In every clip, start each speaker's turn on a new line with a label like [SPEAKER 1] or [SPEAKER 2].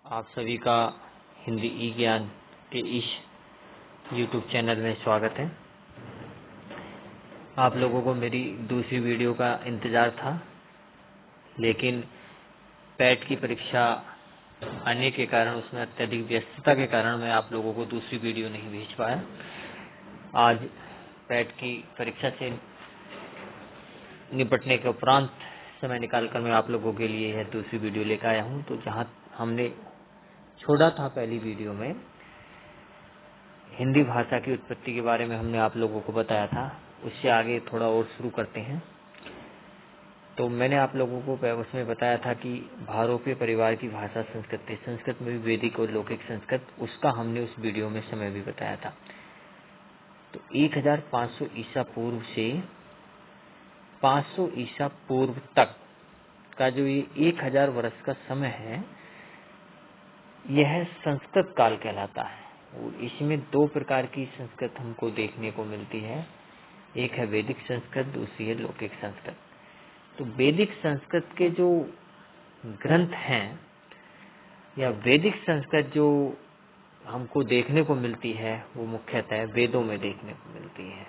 [SPEAKER 1] आप सभी का हिंदी ई ज्ञान के इस YouTube चैनल में स्वागत है। आप लोगों को मेरी दूसरी वीडियो का इंतज़ार था, लेकिन पैट की परीक्षा आने के कारण, उसमें अत्यधिक व्यस्तता के कारण मैं आप लोगों को दूसरी वीडियो नहीं भेज पाया। आज पैट की परीक्षा से निपटने के उपरांत समय निकालकर मैं आप लोगों के लिए यह दूसरी वीडियो लेकर आया हूं। तो जहां हमने छोड़ा था पहली वीडियो में, हिंदी भाषा की उत्पत्ति के बारे में हमने आप लोगों को बताया था। उससे आगे थोड़ा और शुरू करते हैं। तो मैंने आप लोगों को उसमें बताया था कि भारोपीय परिवार की भाषा संस्कृत है। संस्कृत में भी वैदिक और लौकिक संस्कृत, उसका हमने उस वीडियो में समय भी बताया था। तो 1500 ईसा पूर्व से 500 ईसा पूर्व तक का जो ये 1000 वर्ष का समय है, यह संस्कृत काल कहलाता है। और इसमें दो प्रकार की संस्कृत हमको देखने को मिलती है। एक है वैदिक संस्कृत, दूसरी है लौकिक संस्कृत। तो वैदिक संस्कृत के जो ग्रंथ हैं या वैदिक संस्कृत जो हमको देखने को मिलती है, वो मुख्यतः वेदों में देखने को मिलती है।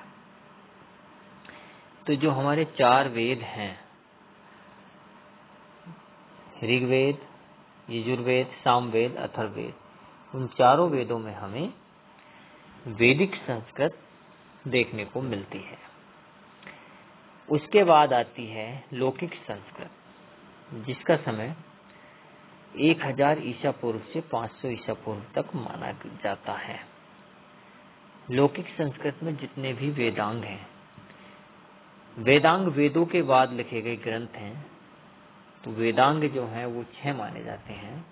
[SPEAKER 1] तो जो हमारे 4 वेद हैं, ऋग्वेद, यजुर्वेद, सामवेद, अथर्ववेद, उन चारों वेदों में हमें वैदिक संस्कृत देखने को मिलती है। उसके बाद आती है लौकिक संस्कृत, जिसका समय 1000 ईसा पूर्व से 500 ईसा पूर्व तक माना जाता है। लौकिक संस्कृत में जितने भी वेदांग हैं, वेदांग वेदों के बाद लिखे गए ग्रंथ हैं। तो वेदांग जो हैं वो 6 माने जाते हैं,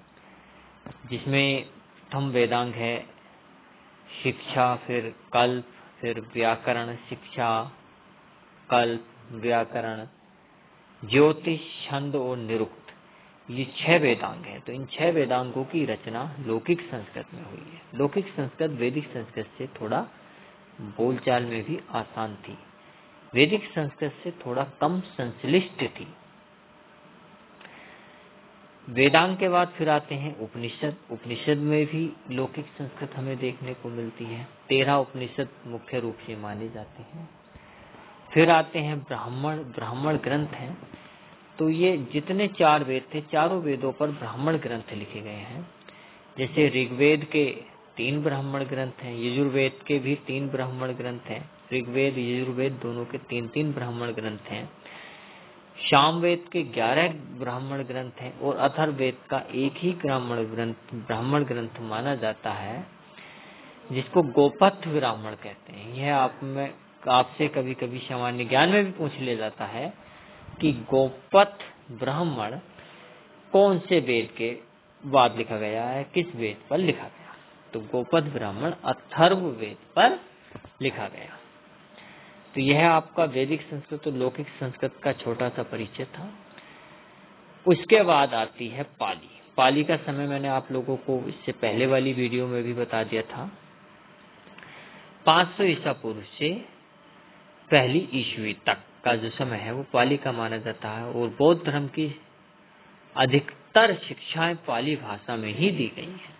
[SPEAKER 1] जिसमें प्रथम वेदांग है शिक्षा, फिर कल्प, फिर व्याकरण, शिक्षा, कल्प, व्याकरण, ज्योतिष, छंद और निरुक्त। ये 6 वेदांग हैं। तो इन 6 वेदांगों की रचना लौकिक संस्कृत में हुई है। लौकिक संस्कृत वैदिक संस्कृत से थोड़ा बोलचाल में भी आसान थी, वैदिक संस्कृत से थोड़ा कम संश्लिष्ट थी। वेदांग के बाद फिर आते हैं उपनिषद। उपनिषद में भी लौकिक संस्कृत हमें देखने को मिलती है। 13 उपनिषद मुख्य रूप से माने जाते हैं। फिर आते हैं ब्राह्मण। ब्राह्मण ग्रंथ हैं। तो ये जितने 4 वेद थे, चारों वेदों पर ब्राह्मण ग्रंथ लिखे गए हैं। जैसे ऋग्वेद के 3 ब्राह्मण ग्रंथ हैं, यजुर्वेद के भी 3 ब्राह्मण ग्रंथ हैं। ऋग्वेद यजुर्वेद दोनों के 3-3 ब्राह्मण ग्रंथ हैं। सामवेद के 11 ब्राह्मण ग्रंथ हैं और अथर्ववेद का एक ही ब्राह्मण ग्रंथ माना जाता है, जिसको गोपथ ब्राह्मण कहते हैं। यह आपसे कभी कभी सामान्य ज्ञान में भी पूछ लिया जाता है कि गोपथ ब्राह्मण कौन से वेद के बाद लिखा गया है, किस वेद पर लिखा गया। तो गोपथ ब्राह्मण अथर्ववेद पर लिखा गया। तो यह आपका वैदिक संस्कृत और लौकिक संस्कृत का छोटा सा परिचय था। उसके बाद आती है पाली। पाली का समय मैंने आप लोगों को इससे पहले वाली वीडियो में भी बता दिया था। 500 ईसा पूर्व से पहली ईस्वी तक का जो समय है, वो पाली का माना जाता है। और बौद्ध धर्म की अधिकतर शिक्षाएं पाली भाषा में ही दी गई हैं,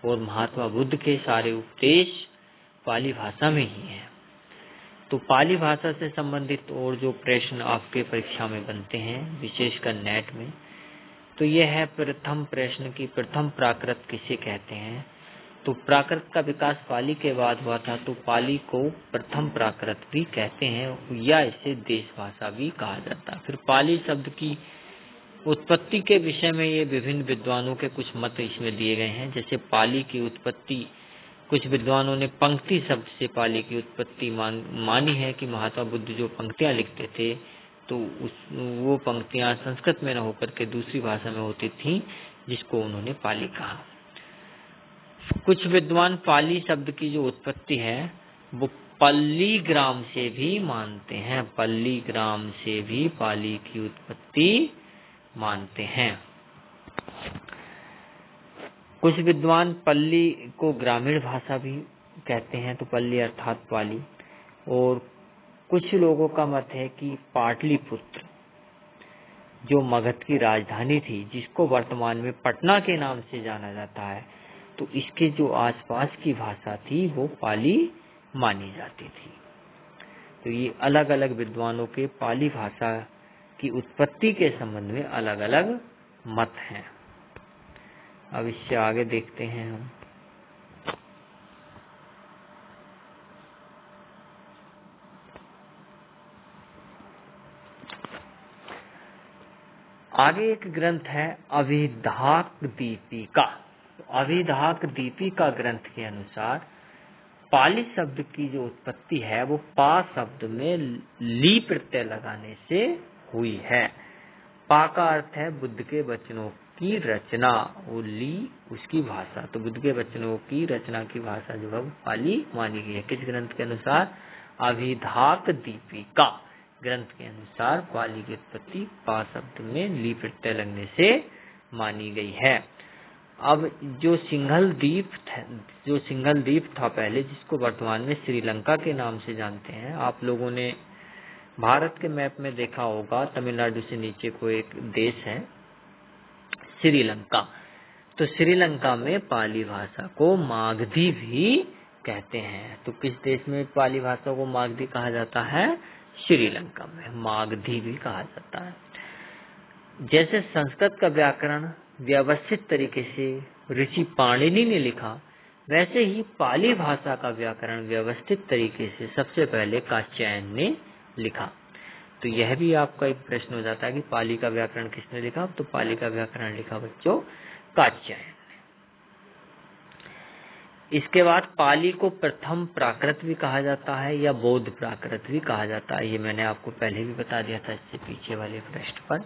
[SPEAKER 1] और महात्मा बुद्ध के सारे उपदेश पाली भाषा में ही हैं। तो पाली भाषा से संबंधित और जो प्रश्न आपके परीक्षा में बनते हैं, विशेषकर नेट में, तो यह है प्रथम प्रश्न की प्रथम प्राकृत किसे कहते हैं। तो प्राकृत का विकास पाली के बाद हुआ था, तो पाली को प्रथम प्राकृत भी कहते हैं, या इसे देश भाषा भी कहा जाता है। फिर पाली शब्द की उत्पत्ति के विषय में ये विभिन्न विद्वानों के कुछ मत इसमें दिए गए हैं। जैसे पाली की उत्पत्ति, कुछ विद्वानों ने पंक्ति शब्द से पाली की उत्पत्ति मानी है कि महात्मा बुद्ध जो पंक्तियां लिखते थे, तो वो पंक्तियां संस्कृत में न होकर के दूसरी भाषा में होती थी, जिसको उन्होंने पाली कहा। कुछ विद्वान पाली शब्द की जो उत्पत्ति है वो पल्ली ग्राम से भी मानते हैं। पल्ली ग्राम से भी पाली की उत्पत्ति मानते हैं। कुछ विद्वान पल्ली को ग्रामीण भाषा भी कहते हैं, तो पल्ली अर्थात पाली। और कुछ लोगों का मत है कि पाटलिपुत्र जो मगध की राजधानी थी, जिसको वर्तमान में पटना के नाम से जाना जाता है, तो इसके जो आसपास की भाषा थी वो पाली मानी जाती थी। तो ये अलग अलग विद्वानों के पाली भाषा की उत्पत्ति के संबंध में अलग अलग मत हैं। अब इससे आगे देखते हैं हम। आगे एक ग्रंथ है अभिधाक दीपिका। अभिधाक दीपिका ग्रंथ के अनुसार पाली शब्द की जो उत्पत्ति है वो पा शब्द में ली प्रत्यय लगाने से हुई है। पा का अर्थ है बुद्ध के वचनों की रचना, और ली उसकी भाषा। तो बुद्ध के वचनों की रचना की भाषा जो है वो पाली मानी गई है। किस ग्रंथ के अनुसार? अभिधाक दीपिका ग्रंथ के अनुसार पाली की उत्पत्ति पा शब्द में ली प्रत्यय लगने से मानी गई है। अब जो सिंघल द्वीप था पहले, जिसको वर्तमान में श्रीलंका के नाम से जानते हैं, आप लोगों ने भारत के मैप में देखा होगा, तमिलनाडु से नीचे को एक देश है श्रीलंका। तो श्रीलंका में पाली भाषा को मागधी भी कहते हैं। तो किस देश में पाली भाषा को मागधी कहा जाता है? श्रीलंका में मागधी भी कहा जाता है। जैसे संस्कृत का व्याकरण व्यवस्थित तरीके से ऋषि पाणिनि ने लिखा, वैसे ही पाली भाषा का व्याकरण व्यवस्थित तरीके से सबसे पहले कात्यायन ने लिखा। तो यह भी आपका एक प्रश्न हो जाता है कि पाली का व्याकरण किसने लिखा? तो पाली का व्याकरण लिखा बच्चों कात्यायन। इसके बाद पाली को प्रथम प्राकृत भी कहा जाता है या बौद्ध प्राकृत भी कहा जाता है। ये मैंने आपको पहले भी बता दिया था इससे पीछे वाले पृष्ठ पर।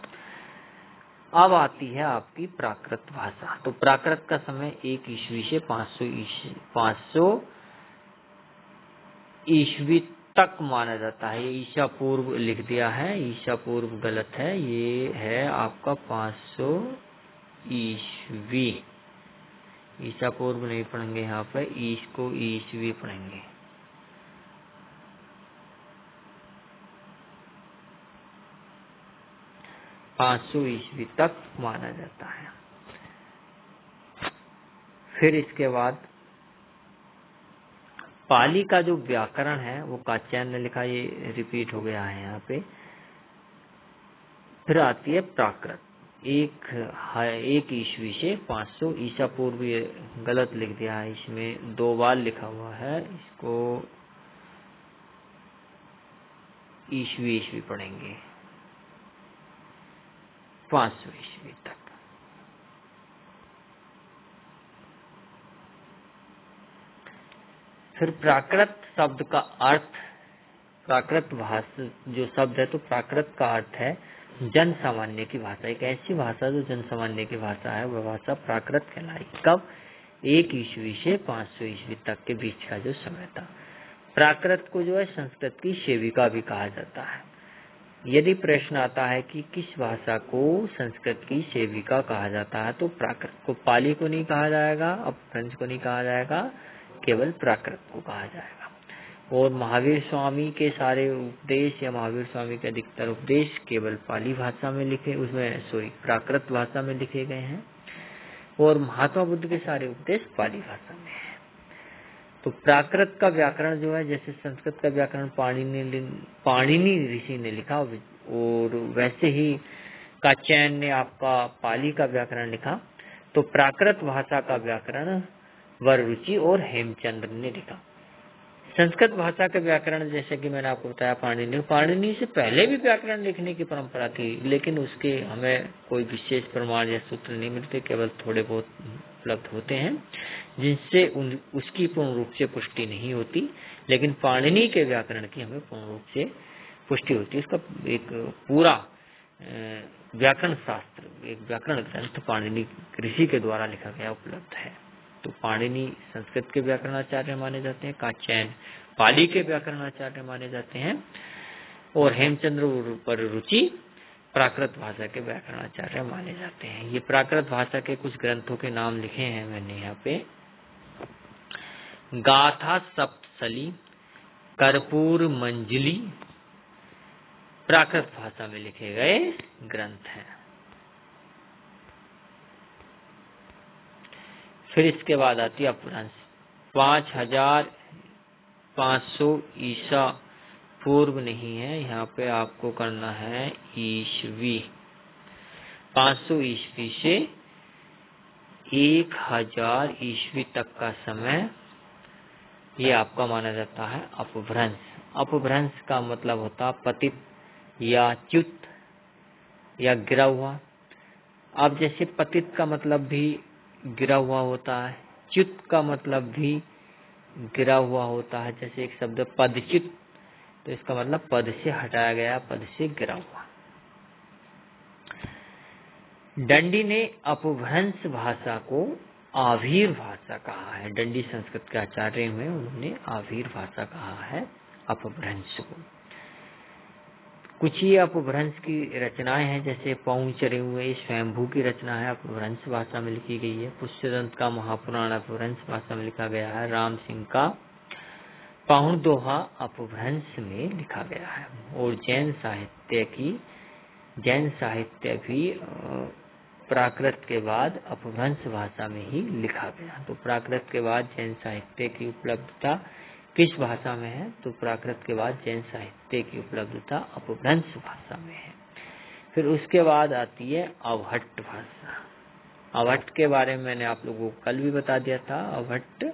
[SPEAKER 1] अब आती है आपकी प्राकृत भाषा। तो प्राकृत का समय 1 ईस्वी से 500 ईस्वी तक माना जाता है। ये ईसा पूर्व लिख दिया है, ईसा पूर्व गलत है, ये है आपका 500 ईस्वी। ईसा पूर्व नहीं पढ़ेंगे, यहाँ पे इसको ईस्वी पढ़ेंगे। ईस्वी तक माना जाता है। फिर इसके बाद पाली का जो व्याकरण है वो कात्यायन ने लिखा, ये रिपीट हो गया है यहाँ पे। फिर आती है प्राकृत, 1 ईस्वी से 500 ईसा पूर्व। ये गलत लिख दिया है, इसमें 2 बार लिखा हुआ है, इसको ईस्वी पढ़ेंगे 500 ईस्वी तक। फिर प्राकृत शब्द का अर्थ, प्राकृत भाषा जो शब्द है, तो प्राकृत का अर्थ है जन सामान्य की भाषा। एक ऐसी भाषा जो जन सामान्य की भाषा है, वह भाषा प्राकृत कहलाएगी। कब? 1 ईस्वी से 500 ईस्वी तक के बीच का जो समय था। प्राकृत को जो है संस्कृत की सेविका भी कहा जाता है। यदि प्रश्न आता है कि किस भाषा को संस्कृत की सेविका कहा जाता है, तो प्राकृत को, पाली को नहीं कहा जाएगा, अब फ्रेंच को नहीं कहा जाएगा, केवल प्राकृत को कहा जाएगा। और महावीर स्वामी के सारे उपदेश या महावीर स्वामी के अधिकतर उपदेश केवल पाली भाषा में लिखे, उसमें प्राकृत भाषा में लिखे गए हैं। और महात्मा बुद्ध के सारे उपदेश पाली भाषा में है। तो प्राकृत का व्याकरण जो है, जैसे संस्कृत का व्याकरण पाणिनि ऋषि ने लिखा, और वैसे ही कात्यायन ने आपका पाली का व्याकरण लिखा। तो प्राकृत भाषा का व्याकरण वररुचि और हेमचंद्र ने लिखा। संस्कृत भाषा के व्याकरण, जैसे कि मैंने आपको बताया, पाणिनि से पहले भी व्याकरण लिखने की परंपरा थी, लेकिन उसके हमें कोई विशेष प्रमाण या सूत्र नहीं मिलते, केवल थोड़े बहुत उपलब्ध होते हैं जिनसे उसकी पूर्ण रूप से पुष्टि नहीं होती। लेकिन पाणिनि के व्याकरण की हमें पूर्ण रूप से पुष्टि होती है। उसका एक पूरा व्याकरण शास्त्र, एक व्याकरण ग्रंथ पाणिनि ऋषि के द्वारा लिखा गया उपलब्ध है। तो पाणिनि संस्कृत के व्याकरणाचार्य माने जाते हैं, कात्यायन पाली के व्याकरणाचार्य माने जाते हैं, और हेमचंद्र वररुचि प्राकृत भाषा के व्याकरणाचार्य माने जाते हैं। ये प्राकृत भाषा के कुछ ग्रंथों के नाम लिखे हैं मैंने यहाँ पे। गाथा सप्तशली, कर्पूर मंजली, प्राकृत भाषा में लिखे गए ग्रंथ हैं। फिर इसके बाद आती है अपभ्रंश। 5500 ईसा पूर्व नहीं है, यहाँ पे आपको करना है ईस्वी। 500 ईस्वी से 1000 ईस्वी तक का समय ये आपका माना जाता है अपभ्रंश। अपभ्रंश का मतलब होता है पतित या च्युत या गिरा हुआ। अब जैसे पतित का मतलब भी गिरा हुआ होता है, च्युत का मतलब भी गिरा हुआ होता है। जैसे एक शब्द पदच्युत, तो इसका मतलब पद से हटाया गया, पद से गिरा हुआ। दंडी ने अपभ्रंश भाषा को आभीर भाषा कहा है। दंडी संस्कृत के आचार्य हुए, उन्होंने आभीर भाषा कहा है अपभ्रंश को। कुछ ही अपभ्रंश की रचनाएं हैं, जैसे पौंचरे हुए स्वयंभू की रचना है, अपभ्रंश भाषा में लिखी गई है। पुष्यदंत का महापुराण अपभ्रंश भाषा में लिखा गया है। राम सिंह का पाहुण दोहा अपभ्रंश में लिखा गया है। और जैन साहित्य भी प्राकृत के बाद अपभ्रंश भाषा में ही लिखा गया। तो प्राकृत के बाद जैन साहित्य की उपलब्धता किस भाषा में है? तो प्राकृत के बाद जैन साहित्य की उपलब्धता अपभ्रंश भाषा में है। फिर उसके बाद आती है अवहट्ट भाषा। अवहट्ट के बारे में मैंने आप लोगों को कल भी बता दिया था। अवहट्ट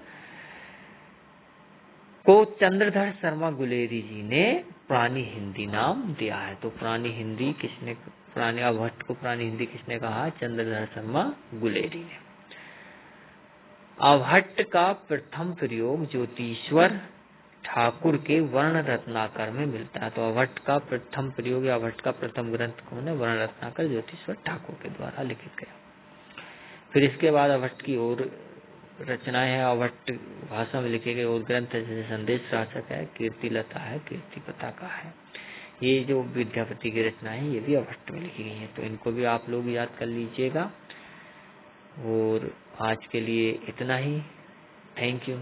[SPEAKER 1] को चंद्रधर शर्मा गुलेरी जी ने पुरानी हिंदी नाम दिया है। तो अवहट्ट को पुरानी हिंदी किसने कहा? चंद्रधर शर्मा गुलेरी ने। अवहट्ट का प्रथम प्रयोग ज्योतिश्वर ठाकुर के वर्ण रत्नाकर में मिलता है। तो अवहट्ट का प्रथम प्रयोग या अवहट्ट का प्रथम ग्रंथ कौन है? वर्ण रत्नाकर ज्योतिश्वर ठाकुर के द्वारा लिखित गया। फिर इसके बाद अवहट्ट की और रचनाएं हैं। अवहट्ट भाषा में लिखे गए और ग्रंथ है, जैसे संदेश राचक है, कीर्ति लता है, कीर्ति पताका है। ये जो विद्यापति की रचनाएं हैं, ये भी अवहट्ट में लिखी गई हैं। तो इनको भी आप लोग याद कर लीजिएगा। और आज के लिए इतना ही। Thank you.